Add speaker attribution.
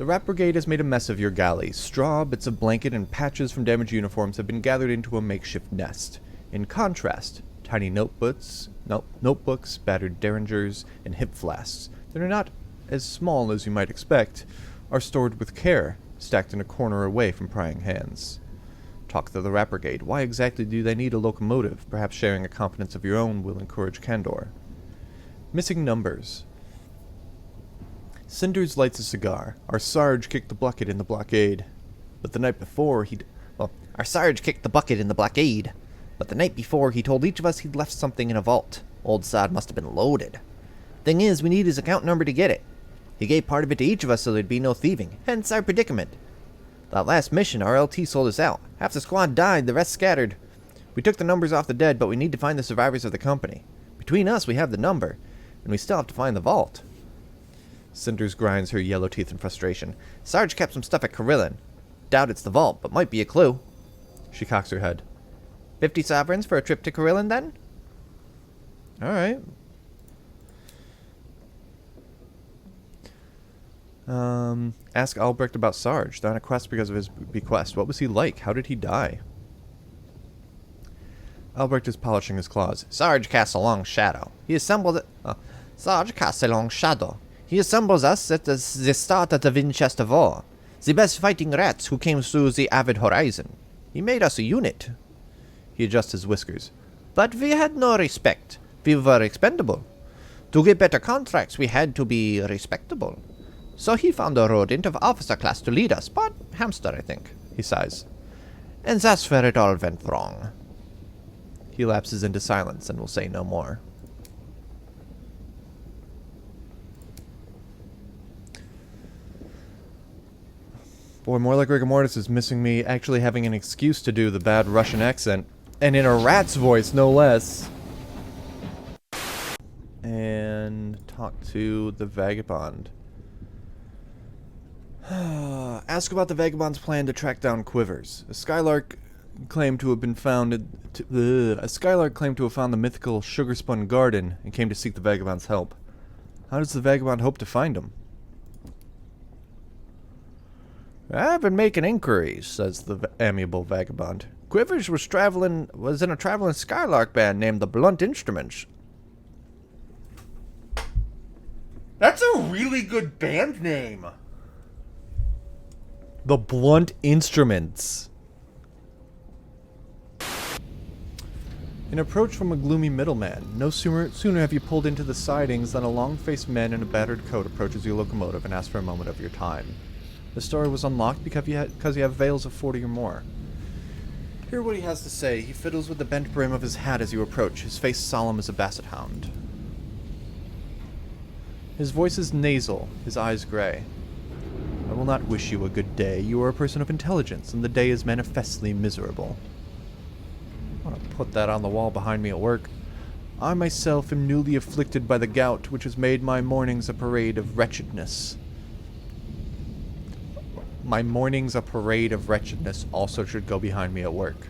Speaker 1: The Rat Brigade has made a mess of your galley. Straw, bits of blanket, and patches from damaged uniforms have been gathered into a makeshift nest. In contrast, tiny notebooks, battered derringers, and hip flasks that are not as small as you might expect are stored with care, stacked in a corner away from prying hands. Talk to the Rat Brigade. Why exactly do they need a locomotive? Perhaps sharing a confidence of your own will encourage candor. Missing numbers. Cinders lights a cigar. Our Sarge kicked the bucket in the blockade. But the night before
Speaker 2: Our Sarge kicked the bucket in the blockade. But the night before he told each of us he'd left something in a vault. Old Sod must have been loaded. Thing is, we need his account number to get it. He gave part of it to each of us so there'd be no thieving, hence our predicament. That last mission, our LT sold us out. Half the squad died, the rest scattered. We took the numbers off the dead, but we need to find the survivors of the company. Between us, we have the number, and we still have to find the vault.
Speaker 1: Cinders grinds her yellow teeth in frustration.
Speaker 2: Sarge kept some stuff at Carillon. Doubt it's the vault, but might be a clue.
Speaker 1: She cocks her head.
Speaker 2: 50 sovereigns for a trip to Carillon, then?
Speaker 1: Alright. Ask Albrecht about Sarge. They're on a quest because of his bequest. What was he like? How did he die? Albrecht is polishing his claws.
Speaker 2: Sarge casts a long shadow. Sarge casts a long shadow. He assembles us at the start of the Winchester War. The best fighting rats who came through the avid horizon. He made us a unit.
Speaker 1: He adjusts his whiskers.
Speaker 2: But we had no respect. We were expendable. To get better contracts, we had to be respectable. So he found a rodent of officer class to lead us, but hamster, I think.
Speaker 1: He sighs.
Speaker 2: And that's where it all went wrong.
Speaker 1: He lapses into silence and will say no more. Boy, more like rigor mortis is missing me actually having an excuse to do the bad Russian accent. And in a rat's voice, no less. And talk to the vagabond. Ask about the vagabond's plan to track down Quivers. A Skylark claimed to have found the mythical sugar-spun garden and came to seek the vagabond's help. How does the vagabond hope to find him?
Speaker 2: I've been making inquiries, says the amiable vagabond. Quivers was in a traveling Skylark band named the Blunt Instruments.
Speaker 3: That's a really good band name.
Speaker 1: The Blunt Instruments. An approach from a gloomy middleman. No sooner have you pulled into the sidings than a long-faced man in a battered coat approaches your locomotive and asks for a moment of your time. The store was unlocked because you have veils of 40 or more. Hear what he has to say. He fiddles with the bent brim of his hat as you approach, his face solemn as a basset hound. His voice is nasal, his eyes gray. I will not wish you a good day. You are a person of intelligence, and the day is manifestly miserable. I want to put that on the wall behind me at work. I myself am newly afflicted by the gout, which has made my mornings a parade of wretchedness. My mornings a parade of wretchedness also should go behind me at work.